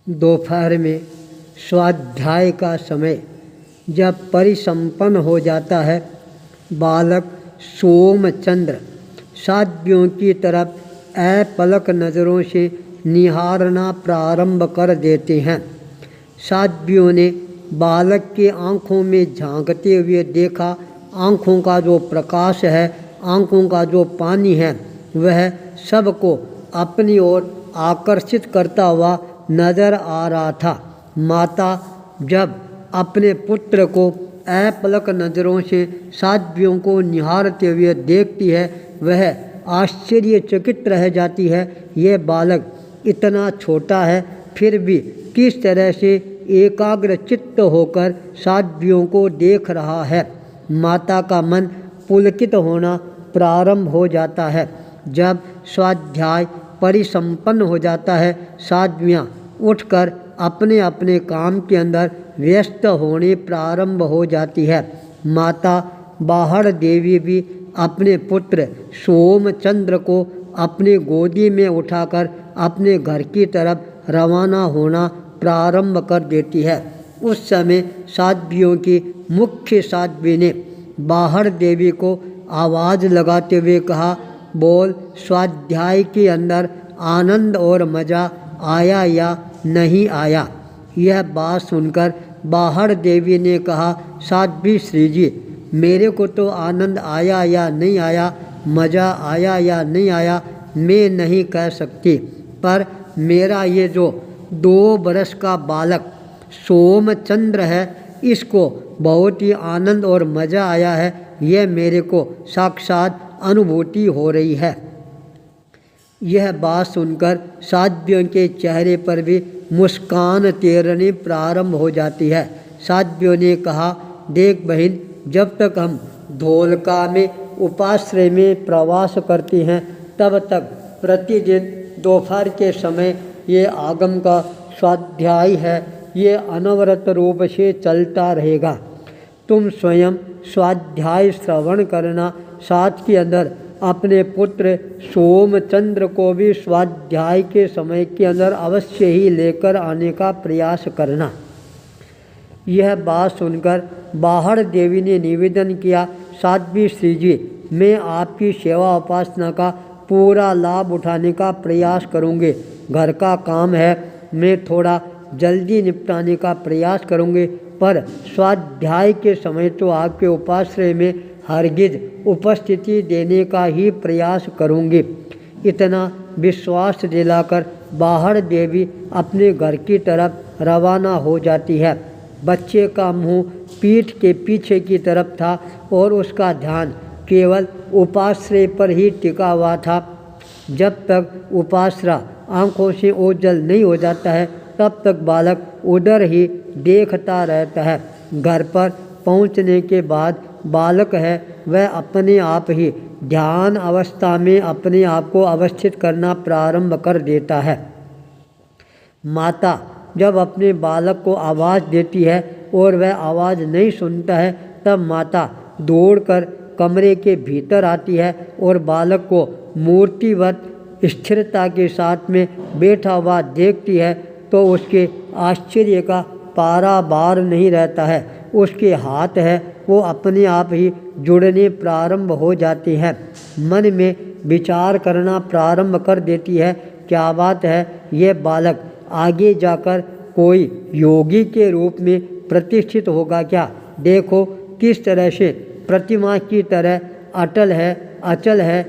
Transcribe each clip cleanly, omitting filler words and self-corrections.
दोपहर में स्वाध्याय का समय जब परिसंपन्न हो जाता है, बालक सोमचंद्र साध्वियों की तरफ अपलक नज़रों से निहारना प्रारंभ कर देते हैं। साध्वियों ने बालक के आँखों में झांकते हुए देखा। आँखों का जो प्रकाश है, आँखों का जो पानी है, वह सबको अपनी ओर आकर्षित करता हुआ नजर आ रहा था। माता जब अपने पुत्र को अपलक नज़रों से साध्वियों को निहारते हुए देखती है, वह आश्चर्यचकित रह जाती है। यह बालक इतना छोटा है, फिर भी किस तरह से एकाग्र चित्त होकर साध्वियों को देख रहा है। माता का मन पुलकित होना प्रारंभ हो जाता है। जब स्वाध्याय परिसंपन्न हो जाता है, साध्वियाँ उठकर अपने अपने काम के अंदर व्यस्त होने प्रारंभ हो जाती है। माता बाहर देवी भी अपने पुत्र सोमचंद्र को अपने गोदी में उठाकर अपने घर की तरफ रवाना होना प्रारंभ कर देती है। उस समय साध्वियों की मुख्य साध्वी ने बाहर देवी को आवाज़ लगाते हुए कहा, बोल, स्वाध्याय के अंदर आनंद और मज़ा आया या नहीं आया। यह बात सुनकर बाहर देवी ने कहा, साध्वी श्री जी, मेरे को तो आनंद आया या नहीं आया, मज़ा आया या नहीं आया, मैं नहीं कह सकती, पर मेरा ये जो 2 बरस का बालक सोमचंद्र है, इसको बहुत ही आनंद और मज़ा आया है। यह मेरे को साक्षात अनुभूति हो रही है। यह बात सुनकर साध्वियों के चेहरे पर भी मुस्कान तैरनी प्रारंभ हो जाती है। साध्वियों ने कहा, देख बहन, जब तक हम धोलका में उपाश्रय में प्रवास करते हैं, तब तक प्रतिदिन दोपहर के समय ये आगम का स्वाध्याय है, ये अनवरत रूप से चलता रहेगा। तुम स्वयं स्वाध्याय श्रवण करना, साथ के अंदर अपने पुत्र सोमचंद्र को भी स्वाध्याय के समय के अंदर अवश्य ही लेकर आने का प्रयास करना। यह बात सुनकर बाहर देवी ने निवेदन किया, साध्वी श्री जी, मैं आपकी सेवा उपासना का पूरा लाभ उठाने का प्रयास करूँगी। घर का काम है, मैं थोड़ा जल्दी निपटाने का प्रयास करूँगी, पर स्वाध्याय के समय तो आपके उपाश्रय में हरगिज उपस्थिति देने का ही प्रयास करूँगी। इतना विश्वास दिलाकर बाहर देवी अपने घर की तरफ रवाना हो जाती है। बच्चे का मुंह पीठ के पीछे की तरफ था और उसका ध्यान केवल उपाश्रय पर ही टिका हुआ था। जब तक उपाश्रा आंखों से ओझल नहीं हो जाता है, तब तक बालक उधर ही देखता रहता है। घर पर पहुंचने के बाद बालक है, वह अपने आप ही ध्यान अवस्था में अपने आप को अवस्थित करना प्रारंभ कर देता है। माता जब अपने बालक को आवाज़ देती है और वह आवाज़ नहीं सुनता है, तब माता दौड़कर कमरे के भीतर आती है और बालक को मूर्तिवत स्थिरता के साथ में बैठा हुआ देखती है, तो उसके आश्चर्य का पारावार नहीं रहता है। उसके हाथ है वो अपने आप ही जुड़ने प्रारंभ हो जाते हैं। मन में विचार करना प्रारंभ कर देती है, क्या बात है, यह बालक आगे जाकर कोई योगी के रूप में प्रतिष्ठित होगा क्या। देखो किस तरह से प्रतिमा की तरह अटल है, अचल है,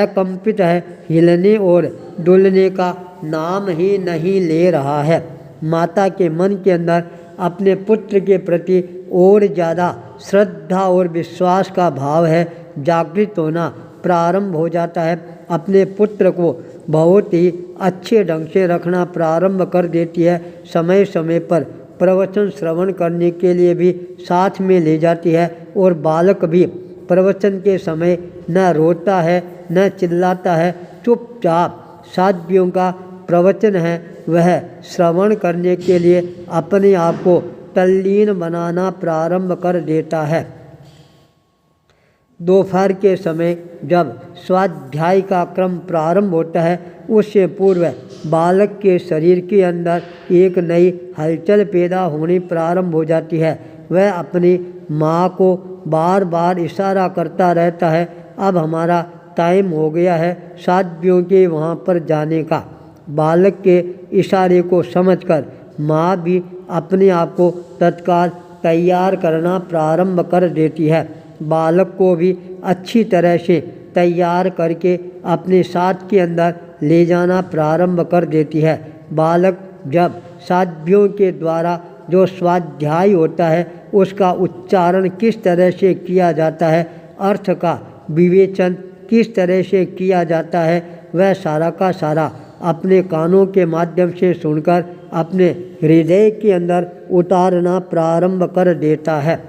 अकंपित है, हिलने और डुलने का नाम ही नहीं ले रहा है। माता के मन के अंदर अपने पुत्र के प्रति और ज़्यादा श्रद्धा और विश्वास का भाव है जागृत होना प्रारंभ हो जाता है। अपने पुत्र को बहुत ही अच्छे ढंग से रखना प्रारंभ कर देती है। समय समय पर प्रवचन श्रवण करने के लिए भी साथ में ले जाती है और बालक भी प्रवचन के समय न रोता है न चिल्लाता है, चुपचाप साध्वियों का प्रवचन है वह श्रवण करने के लिए अपने आप को तल्लीन बनाना प्रारंभ कर देता है। दोपहर के समय जब स्वाध्याय का क्रम प्रारंभ होता है उससे पूर्व बालक के शरीर के अंदर एक नई हलचल पैदा होनी प्रारंभ हो जाती है। वह अपनी माँ को बार बार इशारा करता रहता है, अब हमारा टाइम हो गया है शादियों के वहाँ पर जाने का। बालक के इशारे को समझकर माँ भी अपने आप को तत्काल तैयार करना प्रारंभ कर देती है। बालक को भी अच्छी तरह से तैयार करके अपने साथ के अंदर ले जाना प्रारंभ कर देती है। बालक जब साध्वियों के द्वारा जो स्वाध्याय होता है उसका उच्चारण किस तरह से किया जाता है, अर्थ का विवेचन किस तरह से किया जाता है, वह सारा का सारा अपने कानों के माध्यम से सुनकर अपने हृदय के अंदर उतारना प्रारंभ कर देता है।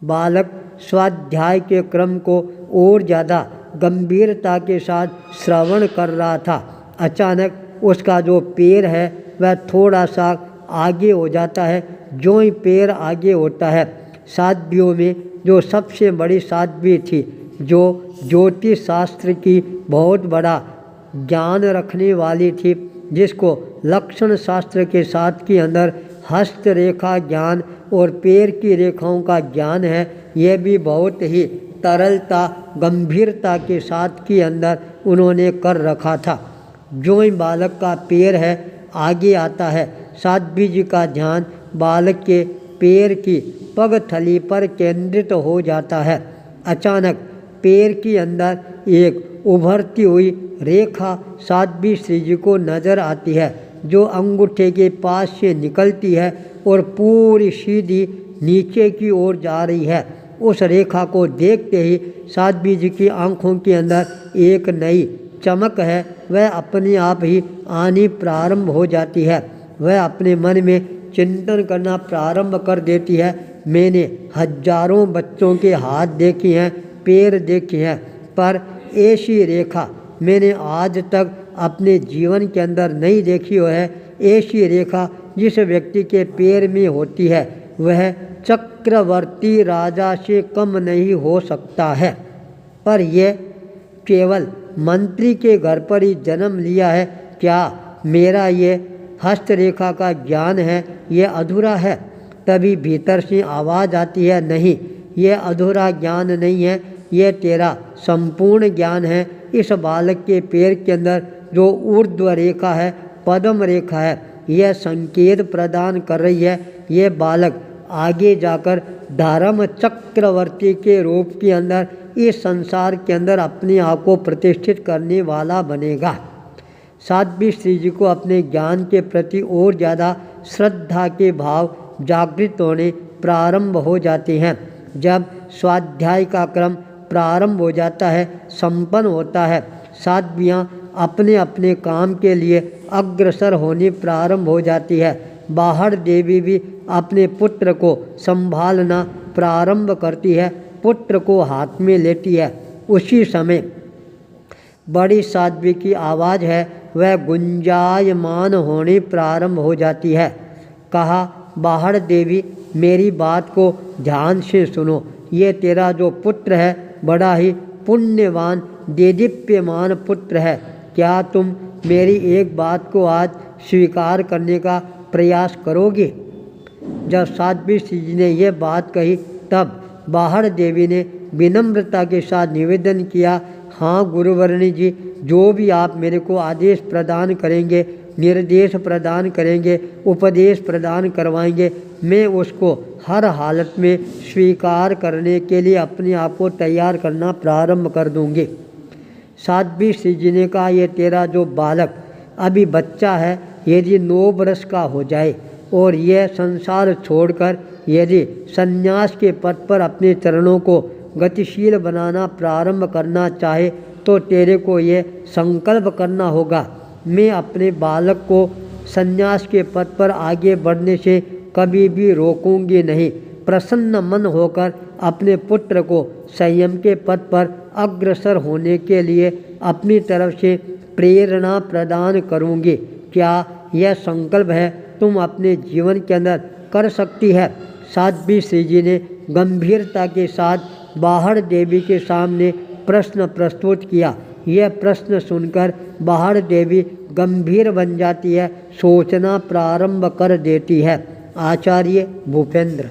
बालक स्वाध्याय के क्रम को और ज़्यादा गंभीरता के साथ श्रवण कर रहा था। अचानक उसका जो पैर है वह थोड़ा सा आगे हो जाता है। जो ही पैर आगे होता है, साध्वियों में जो सबसे बड़ी साध्वी थी, जो ज्योतिष शास्त्र की बहुत बड़ा ज्ञान रखने वाली थी, जिसको लक्षण शास्त्र के साथ के अंदर हस्तरेखा ज्ञान और पैर की रेखाओं का ज्ञान है, यह भी बहुत ही तरलता गंभीरता के साथ के अंदर उन्होंने कर रखा था। जो ही बालक का पैर है आगे आता है, साध्वी जी का ध्यान बालक के पैर की पगथली पर केंद्रित हो जाता है। अचानक पैर के अंदर एक उभरती हुई रेखा साध्वी श्री जी को नजर आती है, जो अंगूठे के पास से निकलती है और पूरी सीधी नीचे की ओर जा रही है। उस रेखा को देखते ही साध्वी जी की आंखों के अंदर एक नई चमक है, वह अपने आप ही आनी प्रारंभ हो जाती है। वह अपने मन में चिंतन करना प्रारंभ कर देती है, मैंने हजारों बच्चों के हाथ देखे हैं, पैर देखे हैं, पर ऐसी रेखा मैंने आज तक अपने जीवन के अंदर नहीं देखी है। ऐसी रेखा जिस व्यक्ति के पैर में होती है वह चक्रवर्ती राजा से कम नहीं हो सकता है, पर यह केवल मंत्री के घर पर ही जन्म लिया है। क्या मेरा ये हस्तरेखा का ज्ञान है, यह अधूरा है? तभी भीतर से आवाज़ आती है, नहीं, यह अधूरा ज्ञान नहीं है, यह तेरा संपूर्ण ज्ञान है। इस बालक के पैर के अंदर जो ऊर्ध्व रेखा है, पद्म रेखा है, यह संकेत प्रदान कर रही है, यह बालक आगे जाकर धर्म चक्रवर्ती के रूप के अंदर इस संसार के अंदर अपने आप को प्रतिष्ठित करने वाला बनेगा। साध्वी श्री जी को अपने ज्ञान के प्रति और ज़्यादा श्रद्धा के भाव जागृत होने प्रारंभ हो जाते हैं। जब स्वाध्याय का क्रम प्रारंभ हो जाता है, संपन्न होता है, साध्वियाँ अपने अपने काम के लिए अग्रसर होनी प्रारंभ हो जाती है। बाहर देवी भी अपने पुत्र को संभालना प्रारंभ करती है, पुत्र को हाथ में लेती है। उसी समय बड़ी साध्वी की आवाज़ है वह गुंजायमान होनी प्रारंभ हो जाती है। कहा, बाहर देवी मेरी बात को ध्यान से सुनो, ये तेरा जो पुत्र है बड़ा ही पुण्यवान देदीप्यमान पुत्र है। क्या तुम मेरी एक बात को आज स्वीकार करने का प्रयास करोगे? जब साध्वी श्री जी ने यह बात कही तब बाहर देवी ने विनम्रता के साथ निवेदन किया, हाँ गुरुवर्णी जी, जो भी आप मेरे को आदेश प्रदान करेंगे, निर्देश प्रदान करेंगे, उपदेश प्रदान करवाएंगे, मैं उसको हर हालत में स्वीकार करने के लिए अपने आप को तैयार करना प्रारंभ कर दूंगी। साध्वी श्री जी ने कहा, ये तेरा जो बालक अभी बच्चा है, यदि 9 वर्ष का हो जाए और यह संसार छोड़कर यदि संन्यास के पथ पर अपने चरणों को गतिशील बनाना प्रारंभ करना चाहे तो तेरे को ये संकल्प करना होगा, मैं अपने बालक को संन्यास के पथ पर आगे बढ़ने से कभी भी रोकूंगी नहीं। प्रसन्न मन होकर अपने पुत्र को संयम के पथ पर अग्रसर होने के लिए अपनी तरफ से प्रेरणा प्रदान करूंगी। क्या यह संकल्प है तुम अपने जीवन के अंदर कर सकती है? साध्वी श्री जी ने गंभीरता के साथ बाहड़ देवी के सामने प्रश्न प्रस्तुत किया। यह प्रश्न सुनकर बाहड़ देवी गंभीर बन जाती है, सोचना प्रारंभ कर देती है। आचार्य भूपेंद्र।